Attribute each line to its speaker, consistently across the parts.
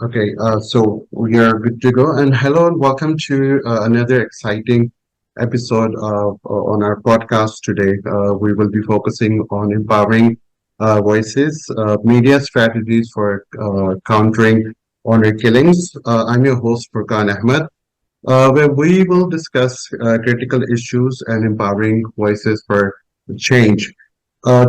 Speaker 1: Okay, so we are good to go. And hello and welcome to another exciting episode on our podcast today. We will be focusing on empowering voices, media strategies for countering honor killings. I'm your host, Furqan Ahmed, where we will discuss critical issues and empowering voices for change.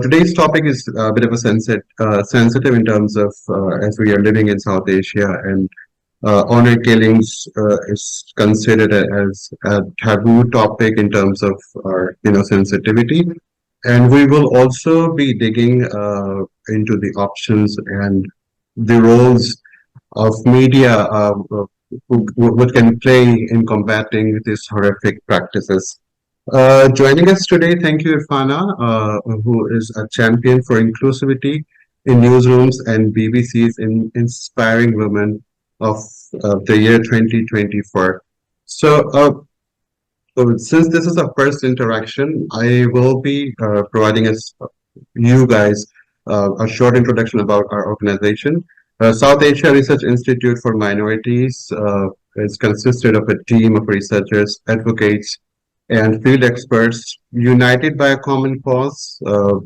Speaker 1: Today's topic is a bit of a sensitive in terms of as we are living in South Asia and honor killings is considered as a taboo topic in terms of our sensitivity, and we will also be digging into the options and the roles of media what can play in combating these horrific practices. Joining us today, thank you, Irfana, who is a champion for inclusivity in newsrooms and BBC's Inspiring Women of the year 2024. Since this is our first interaction, I will be providing us, you guys, a short introduction about our organization. South Asia Research Institute for Minorities is consisted of a team of researchers, advocates, and field experts united by a common cause,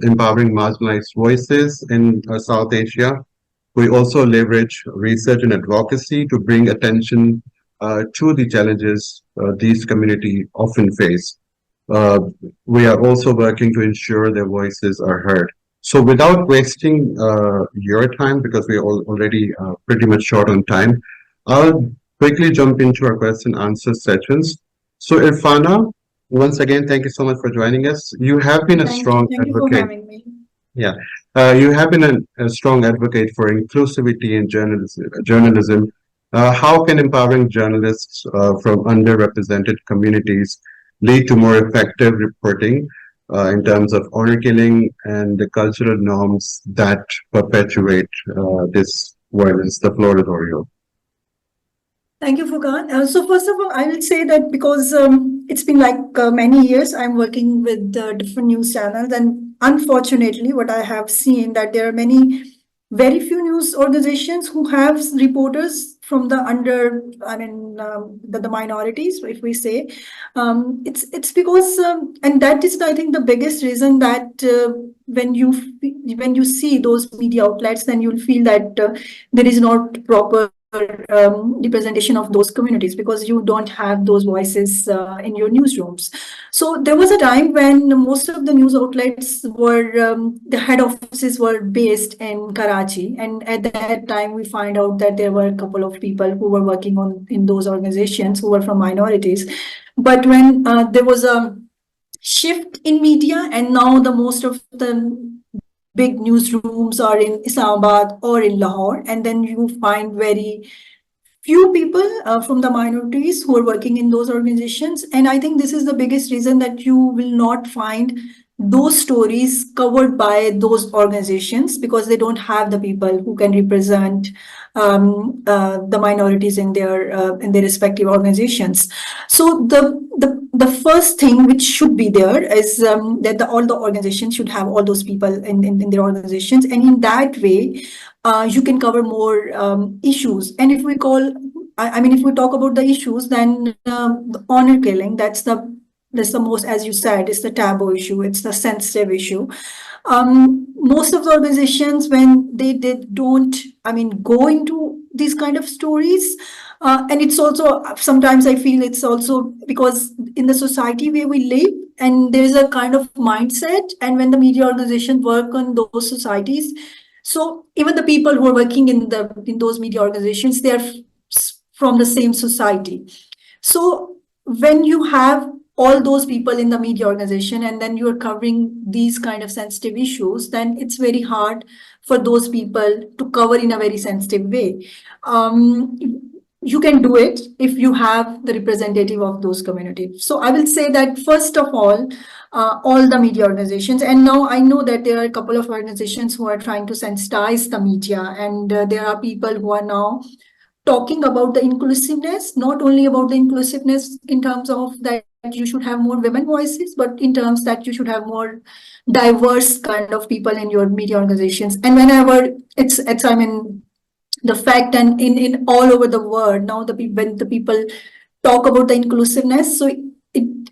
Speaker 1: empowering marginalized voices in South Asia. We also leverage research and advocacy to bring attention to the challenges these communities often face. Uh, we are also working to ensure their voices are heard. So, without wasting your time, because we are already pretty much short on time, I'll quickly jump into our question answer sessions. So, Irfana, once again, thank you so much for joining us. You have been a strong
Speaker 2: Thank you for
Speaker 1: advocate.
Speaker 2: having me.
Speaker 1: Yeah, you have been a strong advocate for inclusivity in journalism. How can empowering journalists from underrepresented communities lead to more effective reporting in terms of honor killing and the cultural norms that perpetuate this violence? The floor is all yours.
Speaker 2: Thank you, Furqan. So first of all, I will say that because it's been like many years, I'm working with different news channels, and unfortunately, what I have seen that there are very few news organizations who have reporters from the minorities, if we say. It's because, and that is, I think, the biggest reason that when you see those media outlets, then you'll feel that there is not proper representation of those communities because you don't have those voices in your newsrooms. So there was a time when most of the news outlets were the head offices were based in Karachi, and at that time we find out that there were a couple of people who were working on in those organizations who were from minorities. But when there was a shift in media, and now the most of the big newsrooms are in Islamabad or in Lahore, and then you find very few people from the minorities who are working in those organizations. And I think this is the biggest reason that you will not find those stories covered by those organizations because they don't have the people who can represent the minorities in their respective organizations. So the first thing which should be there is that all the organizations should have all those people in their organizations, and in that way you can cover more issues. And if we call, I mean, if we talk about the issues, then the honor killing, that's the most, as you said, it's the taboo issue, it's the sensitive issue. Most of the organizations, when don't, I mean, go into these kind of stories, and it's also sometimes I feel it's also because in the society where we live, and there is a kind of mindset, and when the media organization work on those societies, so even the people who are working in those media organizations, they are from the same society. So when you have all those people in the media organization and then you are covering these kind of sensitive issues, then it's very hard for those people to cover in a very sensitive way. Um, you can do it if you have the representative of those communities. So I will say that first of all the media organizations, and now I know that there are a couple of organizations who are trying to sensitize the media, and there are people who are now talking about the inclusiveness, not only about the inclusiveness in terms of that you should have more women voices, but in terms that you should have more diverse kind of people in your media organizations. And whenever it's I mean, the fact, and in all over the world now, when the people talk about the inclusiveness, so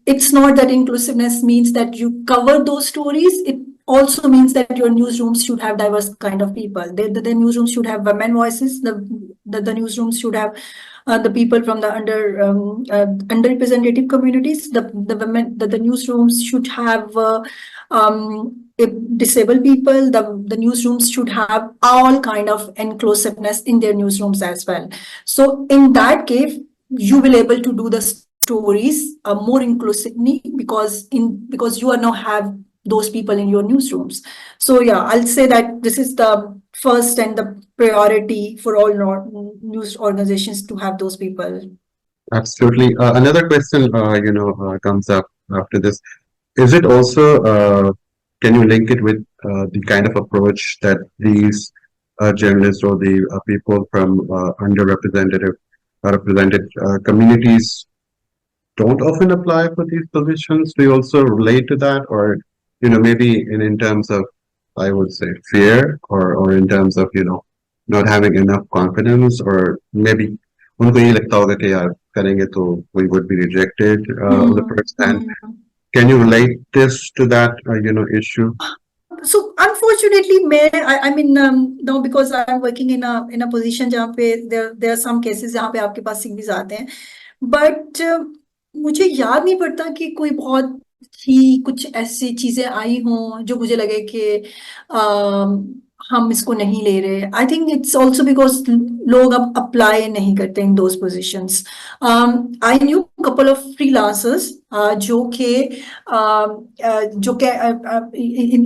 Speaker 2: it's not that inclusiveness means that you cover those stories. It also means that your newsrooms should have diverse kind of people. The newsrooms should have women voices. The newsrooms should have the people from the underrepresented communities. The women, the newsrooms should have disabled people. The newsrooms should have all kind of inclusiveness in their newsrooms as well. So in that case, you will able to do the stories more inclusively, because you are now have those people in your newsrooms. So yeah, I'll say that this is the first and the priority for all news organizations to have those people.
Speaker 1: Absolutely. Another question, comes up after this. Is it also, can you link it with the kind of approach that these journalists or the people from represented communities don't often apply for these positions? Do you also relate to that, or maybe in terms of, I would say, fear, or in terms of not having enough confidence, or maybe उनको ये लगता होगा कि यार करेंगे तो we would be rejected on the first hand. Can you relate this to that issue?
Speaker 2: So unfortunately, I mean, no, because I'm working in a position जहाँ पे there are some cases जहाँ पे आपके पास CVs आते हैं, but मुझे याद नहीं पड़ता कि कोई बहुत ही कुछ ऐसी चीजें आई हों जो मुझे लगे कि हम इसको नहीं ले रहे. I think it's also because लोग अब अप्लाई नहीं करते in those positions. I knew couple of freelancers जो कि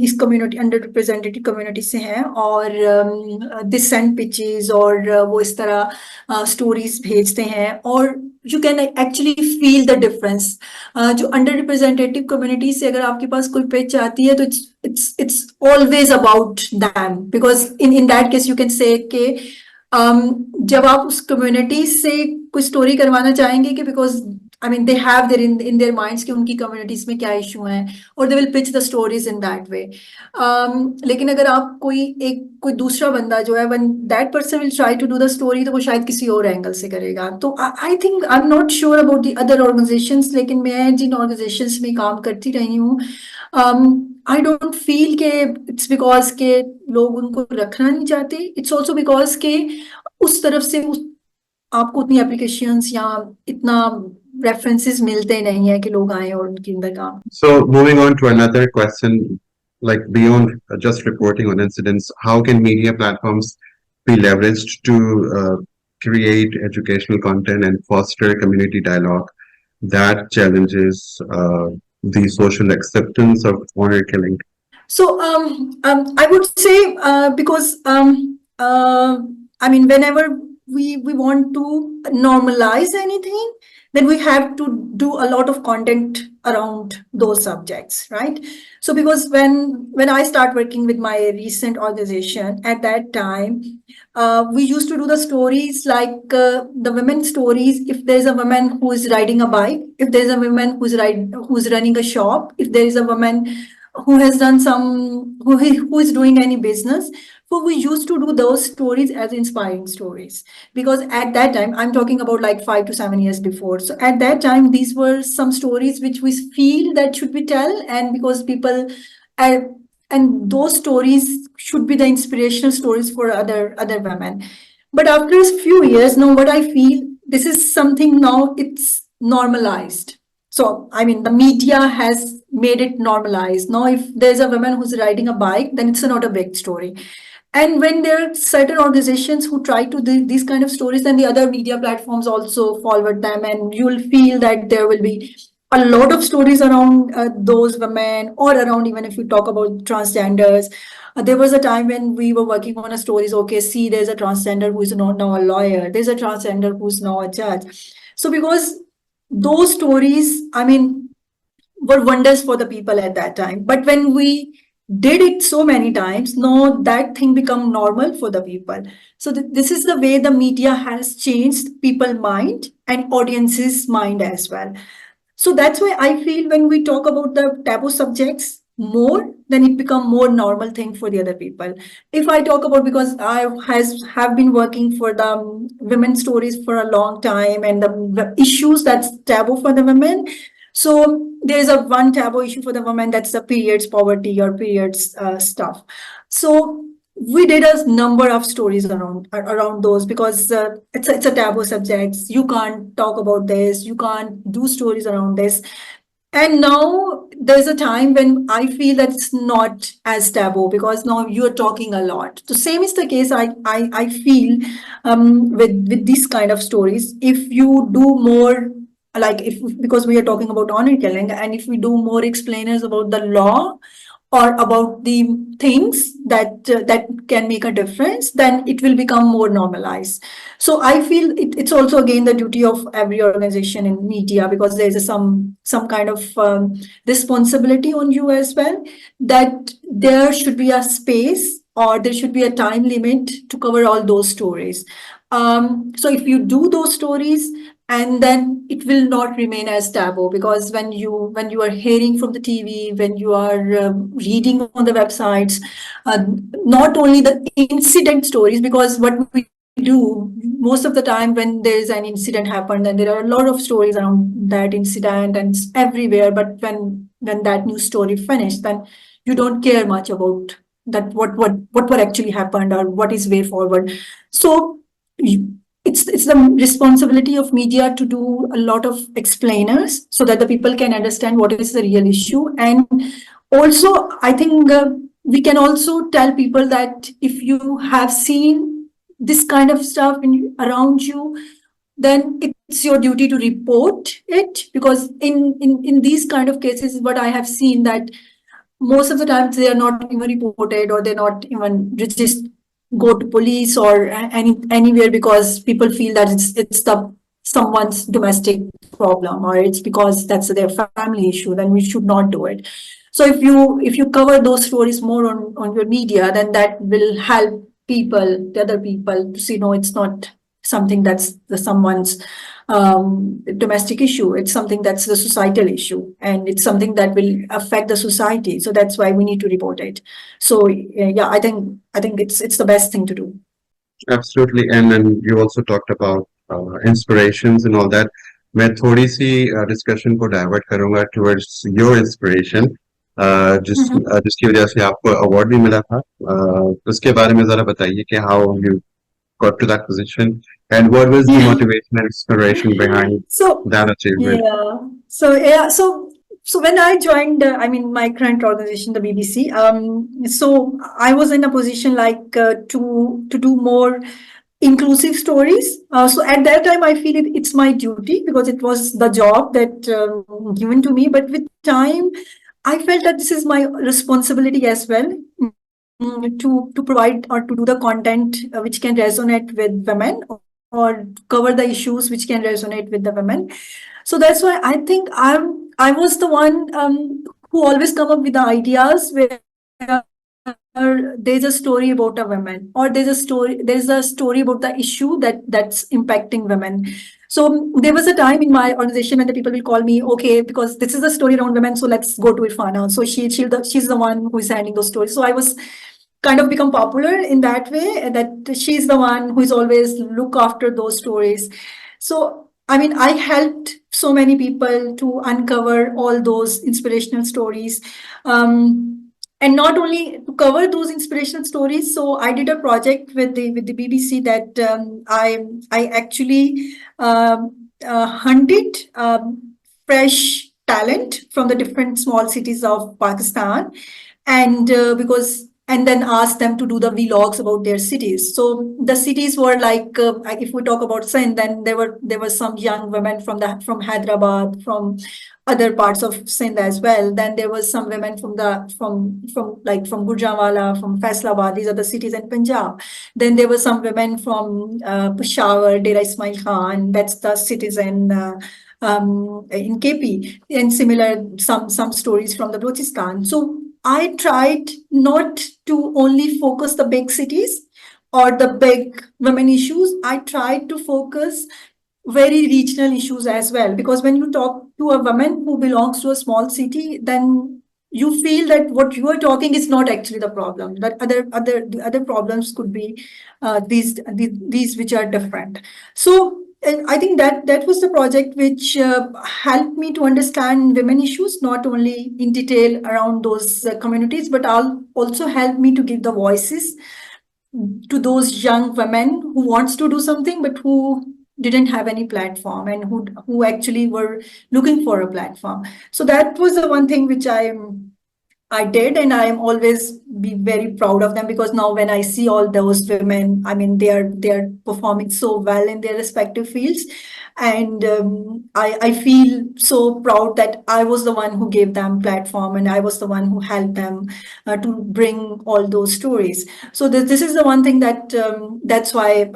Speaker 2: इस कम्युनिटी, अंडर रिप्रेजेंटेटिव कम्युनिटी से हैं, और दे सेंड पिचेस, और वो इस तरह स्टोरीज भेजते हैं, और you can actually feel the difference. जो अंडर रिप्रेजेंटेटिव कम्युनिटी से अगर आपके पास कोई पिच आती है तो it's always about them, because in that case you can say कि जब आप उस कम्युनिटी से कोई स्टोरी करवाना चाहेंगे कि because I mean, they have their in their minds कि उनकी communities में क्या issue हैं, और they will pitch the stories in that way. लेकिन अगर आप कोई दूसरा बंदा जो है, when that person will try to do the story, तो वो शायद किसी और एंगल से करेगा. तो I think I'm not sure about the other organizations, लेकिन मैं जिन organizations में काम करती रही हूँ, I don't feel कि it's because के लोग उनको रखना नहीं चाहते. It's also because के उस तरफ से आपको उतनी एप्लीकेशंस या इतना रेफरेंसेस मिलते नहीं है कि लोग आए और उनके अंदर काम.
Speaker 1: So moving on to another question, like beyond just reporting on incidents, how can media platforms be leveraged to create educational content and foster community dialogue that challenges the social acceptance of honor killing?
Speaker 2: So I would say because I mean, whenever we want to normalize anything, then we have to do a lot of content around those subjects, right? So because when I start working with my recent organization, at that time we used to do the stories like the women stories. If there's a woman who is riding a bike, if there's a woman who's running a shop, if there is a woman who has done who is doing any business. So we used to do those stories as inspiring stories, because at that time, I'm talking about like 5 to 7 years before. So at that time, these were some stories which we feel that should be tell, and because people and those stories should be the inspirational stories for other women. But after a few years, now what I feel, this is something now it's normalized. So, I mean, the media has made it normalized. Now, if there's a woman who's riding a bike, then it's not a big story. And when there are certain organizations who try to do these kind of stories, then the other media platforms also forward them, and you'll feel that there will be a lot of stories around those women, or around, even if you talk about transgenders. There was a time when we were working on a stories, okay, see, there's a transgender who is now a lawyer, there's a transgender who's now a judge. So because those stories, I mean, were wonders for the people at that time. But when we did it so many times, no, that thing become normal for the people. So this is the way the media has changed people's mind and audience's mind as well. So that's why I feel when we talk about the taboo subjects, more, then it become more normal thing for the other people. If I talk about, because I has have been working for the women's stories for a long time, and the issues that's taboo for the women. So there is a one taboo issue for the women, that's the periods poverty or periods stuff. So we did a number of stories around those, because it's a taboo subject. You can't talk about this. You can't do stories around this. And now there's a time when I feel that it's not as taboo, because now you're talking a lot. The same is the case. I feel with these kind of stories. If you do more, like, if, because we are talking about honor killing, and if we do more explainers about the law or about the things that can make a difference, then it will become more normalized. So I feel it's also again the duty of every organization in media, because there is some kind of responsibility on you as well, that there should be a space, or there should be a time limit to cover all those stories. So if you do those stories, and then it will not remain as taboo, because when you are hearing from the TV, when you are reading on the websites, uh, not only the incident stories, because what we do most of the time when there is an incident happened, and there are a lot of stories around that incident and it's everywhere, but when that news story finished, then you don't care much about that, what actually happened or what is way forward. So it's the responsibility of media to do a lot of explainers, so that the people can understand what is the real issue. And also I think we can also tell people that if you have seen this kind of stuff around you, then it's your duty to report it, because in these kind of cases, what I have seen, that most of the times they are not even reported, or they're not even just go to police or anywhere, because people feel that it's the someone's domestic problem, or it's because that's their family issue, then we should not do it. So if you cover those stories more on your media, then that will help people, the other people, to see, no, it's not something that's someone's domestic issue. It's something that's the societal issue, and it's something that will affect the society. So that's why we need to report it. So yeah, I think it's the best thing to do.
Speaker 1: Absolutely. And then you also talked about inspirations and all that. मैं थोड़ी सी discussion को divert करूंगा towards your inspiration जिसकी वजह से आपको award भी मिला था उसके बारे में जरा बताइए कि how you got to that position and what was the
Speaker 2: Yeah.
Speaker 1: motivation and inspiration behind
Speaker 2: So
Speaker 1: that achievement?
Speaker 2: yeah. So when I joined, I mean, my current organization, the BBC. So I was in a position like to do more inclusive stories. So at that time, I feel it's my duty, because it was the job that given to me. But with time, I felt that this is my responsibility as well, to provide or to do the content which can resonate with women, or cover the issues which can resonate with the women. So that's why I think I was the one who always come up with the ideas where there's a story about a woman, or there's a story about the issue that's impacting women. So there was a time in my organization when the people will call me, okay, because this is a story around women, so let's go to Irfana. So she's the one who is handling those stories. So I was kind of become popular in that way, that she's the one who is always look after those stories. So I mean, I helped so many people to uncover all those inspirational stories. And not only to cover those inspirational stories, so I did a project with the BBC, that I actually hunted fresh talent from the different small cities of Pakistan, and because and then asked them to do the vlogs about their cities. So the cities were like, if we talk about Sindh, then there were some young women from Hyderabad, from other parts of Sindh as well. Then there was some women from Gujranwala, from Faisalabad. These are the cities in Punjab. Then there were some women from Peshawar, Dera Ismail Khan. That's the cities in KP, and similar some stories from the Balochistan. So I tried not to only focus the big cities or the big women issues. I tried to focus very regional issues as well, because when you talk to a woman who belongs to a small city, then you feel that what you are talking is not actually the problem, that the other problems could be these which are different. So I think that was the project which helped me to understand women issues not only in detail around those communities, but also helped me to give the voices to those young women who wants to do something but who didn't have any platform, and who actually were looking for a platform. So that was the one thing which I did, and I am always be very proud of them, because now when I see all those women, I mean, they are performing so well in their respective fields, and I feel so proud that I was the one who gave them platform, and I was the one who helped them to bring all those stories. So this is the one thing that that's why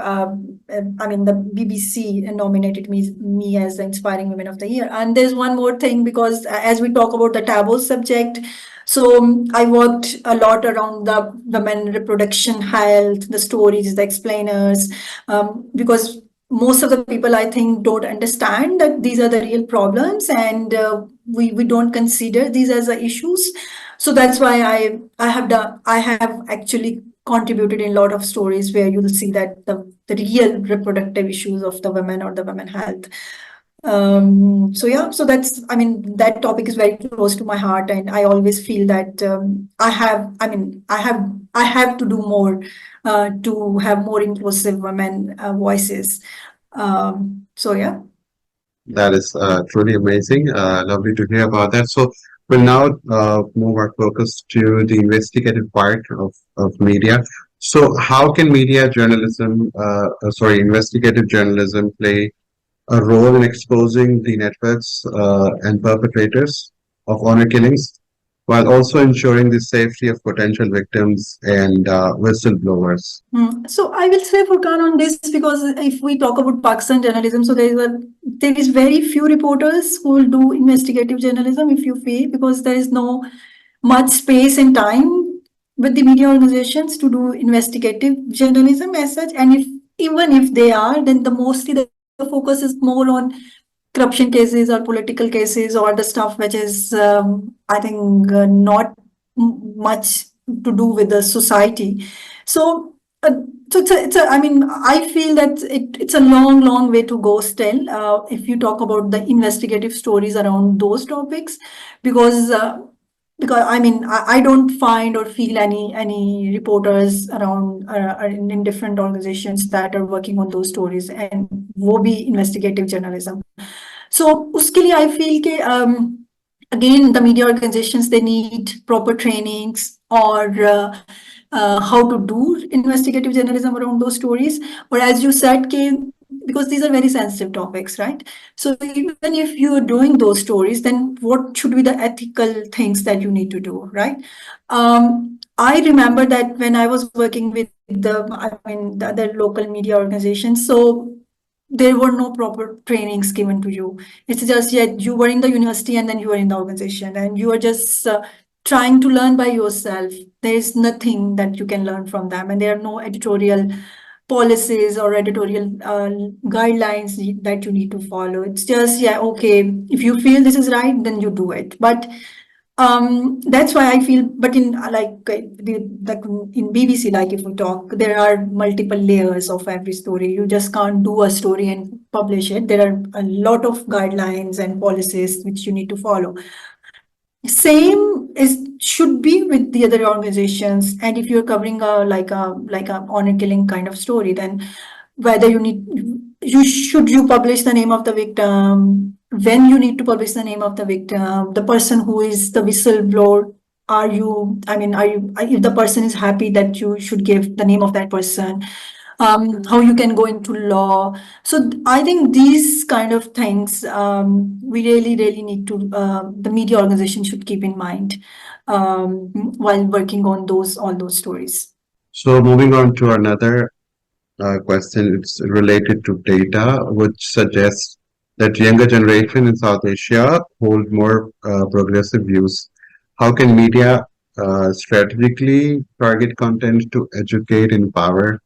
Speaker 2: I mean the BBC nominated me as the Inspiring Women of the Year. And there's one more thing, because as we talk about the taboo subject, so I worked a lot around the women reproduction health, the stories, the explainers, because most of the people, I think, don't understand that these are the real problems, and we don't consider these as the issues. So that's why I have actually contributed in a lot of stories where you'll see that the real reproductive issues of the women or the women health. So yeah, so that's, I mean, that topic is very close to my heart, and I always feel that I have to do more to have more inclusive women voices. So yeah.
Speaker 1: That is truly amazing. Lovely to hear about that. So we'll now move our focus to the investigative part of media. So how can media journalism, investigative journalism play a role in exposing the networks and perpetrators of honor killings, while also ensuring the safety of potential victims and whistleblowers?
Speaker 2: So I will say, Furqan, on this, because if we talk about Pakistan journalism, so there is very few reporters who will do investigative journalism, if you feel, because there is no much space and time with the media organizations to do investigative journalism as such. And if even if they are, then the mostly the focus is more on corruption cases or political cases, or the stuff which is I think not much to do with the society. So I mean, I feel that it's a long way to go still, if you talk about the investigative stories around those topics, because I mean, I don't find or feel any reporters around in different organizations that are working on those stories, and वो भी investigative journalism. So उसके लिए I feel कि again, the media organizations, they need proper trainings, or how to do investigative journalism around those stories. Or as you said, because these are very sensitive topics, right? So even if you are doing those stories, then what should be the ethical things that you need to do, right? I remember that when I was working with the other local media organizations, so there were no proper trainings given to you. It's just, yeah, you were in the university and then you were in the organization, and you are just trying to learn by yourself. There is nothing that you can learn from them, and there are no editorial policies or editorial guidelines that you need to follow. It's just, yeah, okay, if you feel this is right, then you do it. But that's why I feel, but in like in BBC, like if we talk, there are multiple layers of every story. You just can't do a story and publish it. There are a lot of guidelines and policies which you need to follow. Same is should be with the other organizations. And if you're covering a honor killing kind of story, then whether you publish the name of the victim, when you need to publish the name of the victim, the person who is the whistleblower, are you, if the person is happy, that you should give the name of that person, how you can go into law. So I think these kind of things we really need to, the media organization should keep in mind while working on all those stories.
Speaker 1: So moving on to another question, it's related to data, which suggests that younger generation in South Asia hold more progressive views. How can media strategically target content to educate, empower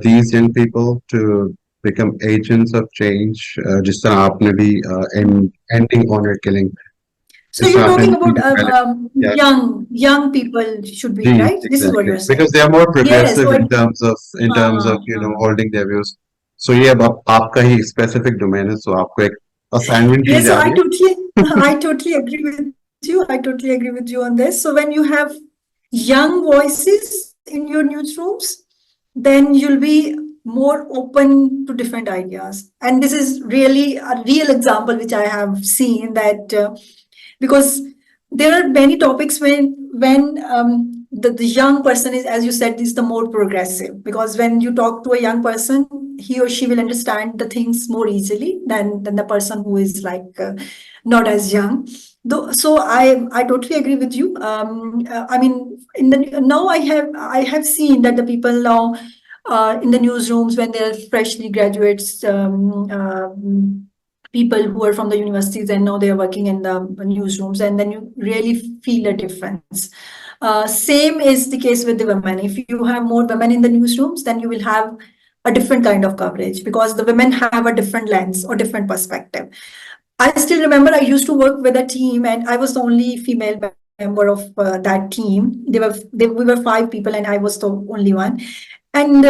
Speaker 1: these young people to become agents of change, जिस तरह आपने भी ending honor killing
Speaker 2: So
Speaker 1: It's
Speaker 2: you're
Speaker 1: not
Speaker 2: talking
Speaker 1: an
Speaker 2: about
Speaker 1: inequality. Yeah,
Speaker 2: young people should be
Speaker 1: geez,
Speaker 2: right. This is what
Speaker 1: exactly.
Speaker 2: you're
Speaker 1: Because
Speaker 2: saying.
Speaker 1: they are more
Speaker 2: Yes.
Speaker 1: progressive
Speaker 2: So
Speaker 1: in terms of holding their views. So ये अब आपका ही specific domain है, so आपको एक assignment दी
Speaker 2: yes. So
Speaker 1: जा रही है.
Speaker 2: I totally agree with you. I totally agree with you on this. So when you have young voices in your newsrooms, then you'll be more open to different ideas. And this is really a real example which I have seen that because there are many topics when the young person is, as you said, is the more progressive, because when you talk to a young person, he or she will understand the things more easily than the person who is like not as young. Though, so I totally agree with you. I mean, in the now I have seen that the people now in the newsrooms when they're freshly graduates, people who are from the universities and now they are working in the newsrooms, and then you really feel a difference. Same is the case with the women. If you have more women in the newsrooms, then you will have a different kind of coverage because the women have a different lens or different perspective. I still remember I used to work with a team, and I was the only female member of that team. We were five people, and I was the only one. And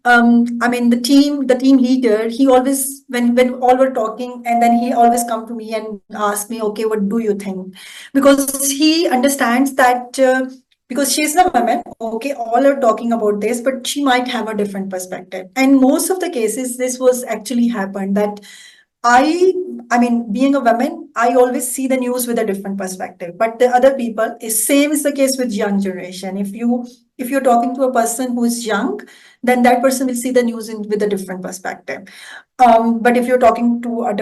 Speaker 2: I mean, the team leader, he always, when all were talking, and then he always come to me and ask me, okay, what do you think? Because he understands that because she's a woman, okay, all are talking about this, but she might have a different perspective. And most of the cases, this was actually happened that I I mean, being a woman, I always see the news with a different perspective. But the other people, is same is the case with young generation. If you're talking to a person who is young, then that person will see the news with a different perspective. But if you're talking to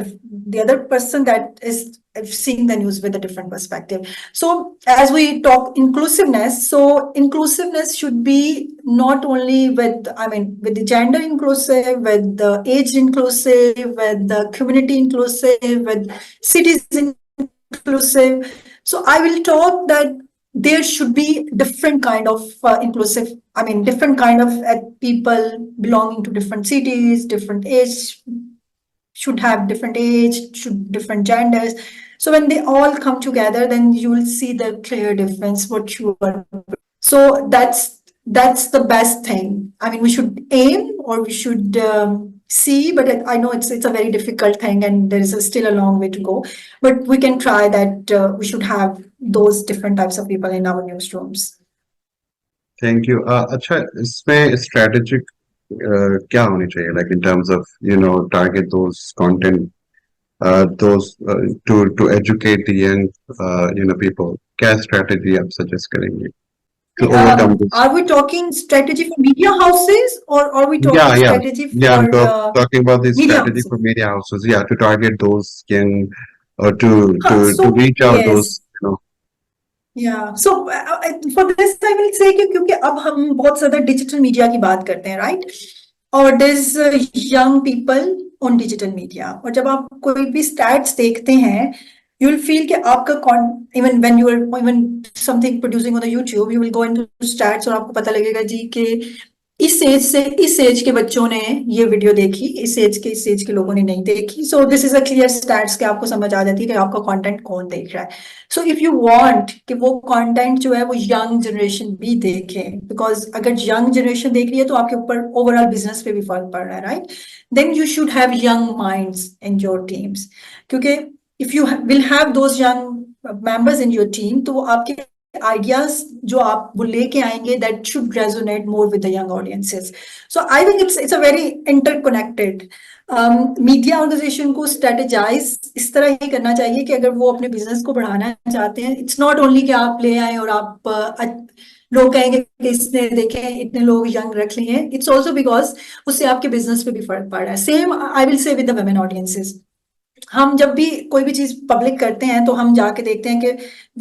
Speaker 2: the other person, that is seeing the news with a different perspective. So as we talk inclusiveness, so inclusiveness should be not only with, I mean, with the gender inclusive, with the age inclusive, with the community inclusive, with cities inclusive. So I will talk that there should be different kind of inclusive, I mean, different kind of people belonging to different cities, different age, should have different age, should different genders. So when they all come together, then you will see the clear difference what you are. So that's the best thing. I mean, we should aim or we should see, but I know it's a very difficult thing, and there is still a long way to go. But we can try that. We should have those different types of people in our newsrooms.
Speaker 1: Thank you. अच्छा इसमें strategic क्या होनी चाहिए, like in terms of target those content, those to educate the young people. क्या strategy आप suggest करेंगे to overcome this?
Speaker 2: Are we talking strategy for media houses, or are we
Speaker 1: Yeah,
Speaker 2: talking
Speaker 1: yeah,
Speaker 2: strategy
Speaker 1: yeah. I'm
Speaker 2: for
Speaker 1: talking about the
Speaker 2: media
Speaker 1: strategy
Speaker 2: houses?
Speaker 1: for media houses. Yeah, to target those young, or to
Speaker 2: So
Speaker 1: reach out
Speaker 2: yes.
Speaker 1: those.
Speaker 2: Yeah. So for this, I will say कि क्योंकि अब हम बहुत ज़्यादा digital media की बात करते हैं, right? और there's young people on digital media. और जब आप कोई भी stats देखते हैं, you will feel कि आपका even when you are even something producing on the YouTube, you will go into stats और आपको पता लगेगा जी कि इस एज से इस एज के बच्चों ने ये वीडियो देखी, इस एज के लोगों ने नहीं देखी. So this is a clear stats कि आपको समझ आ जाती है कि आपका कंटेंट कौन देख रहा है. सो इफ यू वांट कि वो कंटेंट जो है वो यंग जनरेशन भी देखे, बिकॉज अगर यंग जनरेशन देख रही है तो आपके ऊपर ओवरऑल बिजनेस पे भी फर्क पड़ रहा है, right? Then you should have young minds in your teams, क्योंकि if you will have those young members in your team, तो आपके ideas जो आप वो लेके आएंगे, that should resonate more with the young audiences. So I think it's a very interconnected. Media organisation को strategise इस तरह ही करना चाहिए कि अगर वो अपने बिजनेस को बढ़ाना चाहते हैं, इट्स नॉट ओनली कि आप ले आए और आप लोग कहेंगे कि इसने देखे इतने लोग यंग रख लिए हैं. इट्स ऑल्सो बिकॉज उससे आपके बिजनेस पे भी फर्क पड़ रहा है. Same I will say with the women audiences. हम जब भी कोई भी चीज पब्लिक करते हैं तो हम जाके देखते हैं कि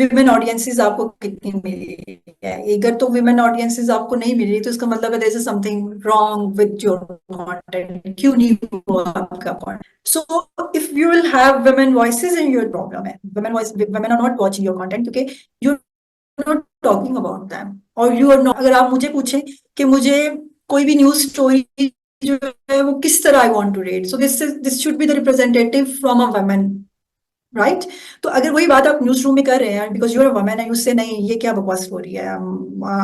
Speaker 2: विमेन ऑडियंसेस आपको कितनी मिली है. अगर तो विमेन ऑडियंसेस आपको नहीं मिल रही तो इसका मतलब है there is something wrong with your content. क्यों नहीं हुआ आपका content? So if you will have women voices in your problem है, women are not watching your content क्योंकि you not talking about them, और यू आर नॉट. अगर आप मुझे पूछें कि मुझे कोई भी न्यूज स्टोरी जो है वो किस तरह I want to rate, so this should be the representative from a woman right? तो अगर वही बात आप न्यूज रूम में कर रहे हैं because you are a woman and उससे नहीं ये क्या बकवास हो रही है,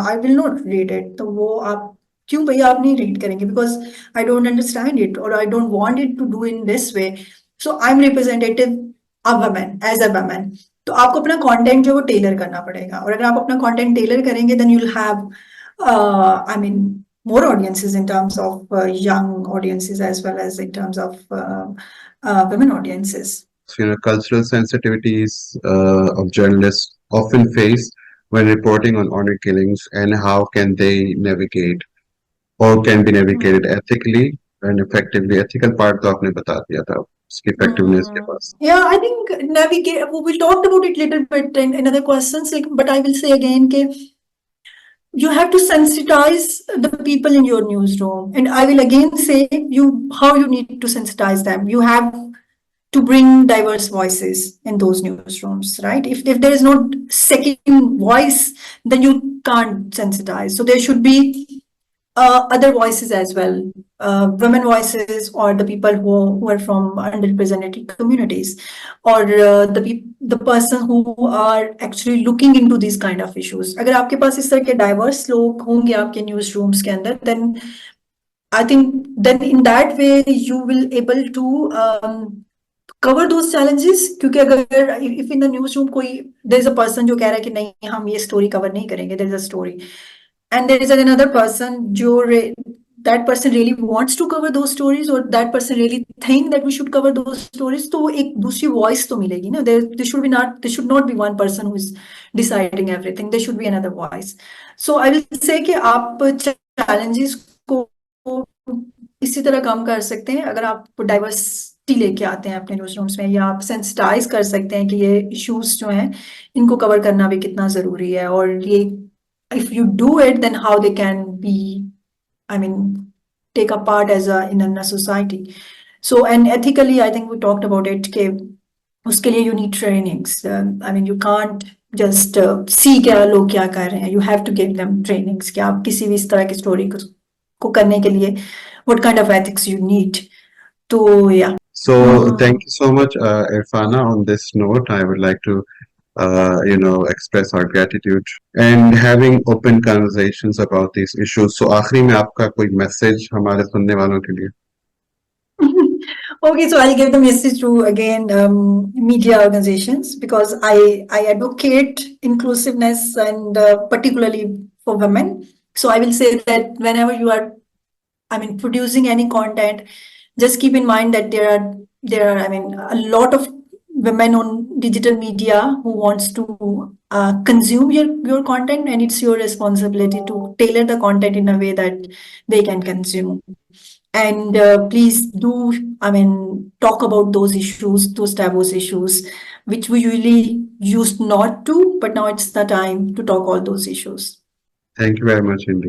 Speaker 2: I will not read it, तो वो आप क्यों भैया आप नहीं रीड करेंगे because I don't understand it और I don't want it to do in this way, so I am representative a woman as a woman, तो आपको अपना कंटेंट जो वो टेलर करना पड़ेगा और अगर आप अपना कंटेंट टेलर करेंगे then you will have I mean more audiences in terms of young audiences as well as in terms of women audiences.
Speaker 1: Cultural sensitivities of journalists often face when reporting on honor killings, and how can they navigate or can be navigated ethically and effectively. Ethical part तो आपने बता दिया था उसकी effectiveness के पास.
Speaker 2: Yeah, I think navigate. We talked about it little bit in other questions, like, but I will say again, that you have to sensitize the people in your newsroom, and I will again say you how you need to sensitize them. You have to bring diverse voices in those newsrooms, right? If there is no second voice, then you can't sensitize. So there should be other voices as well, women voices or the people who are from underrepresented communities, or the person who are actually looking into these kind of issues. अगर आपके पास इस तरह के diverse लोग होंगे आपके news rooms के अंदर, then I think then in that way you will able to cover those challenges, क्योंकि अगर if in the newsroom कोई there is a person जो कह रहा है कि नहीं हम ये story cover नहीं करेंगे, there is a story, and there is another person जो that person really wants to cover those stories or that person really think that we should cover those stories, तो वो एक दूसरी voice तो मिलेगी ना. There should not be one person who is deciding everything. There should be another voice. So I will say कि आप challenges को इसी तरह कम कर सकते हैं अगर आप डाइवर्सिटी लेके आते हैं अपने न्यूज रूम्स में, या आप सेंसिटाइज कर सकते हैं कि ये इश्यूज जो हैं इनको कवर करना भी कितना जरूरी है, और ये if you do it then how they can be, I mean, take a part as a in a society. So and ethically I think we talked about it कि उसके लिए you need trainings. I mean you can't just see क्या लोग क्या कर रहे हैं, you have to give them trainings कि आप किसी भी इस तरह की स्टोरी को करने के लिए what kind of ethics you need. तो yeah.
Speaker 1: So thank you so much, Irfana. On this note, I would like to express our gratitude and having open conversations about these issues. So आखिरी में आपका कोई message हमारे सुनने वालों के लिए?
Speaker 2: Okay, so I'll give the message to again media organizations because I advocate inclusiveness and particularly for women. So I will say that whenever you are, I mean, producing any content, just keep in mind that there are I mean a lot of women on digital media who wants to consume your content, and it's your responsibility to tailor the content in a way that they can consume. And please do, I mean, talk about those issues, those taboo issues, which we usually used not to, but now it's the time to talk all those issues.
Speaker 1: Thank you very much indeed.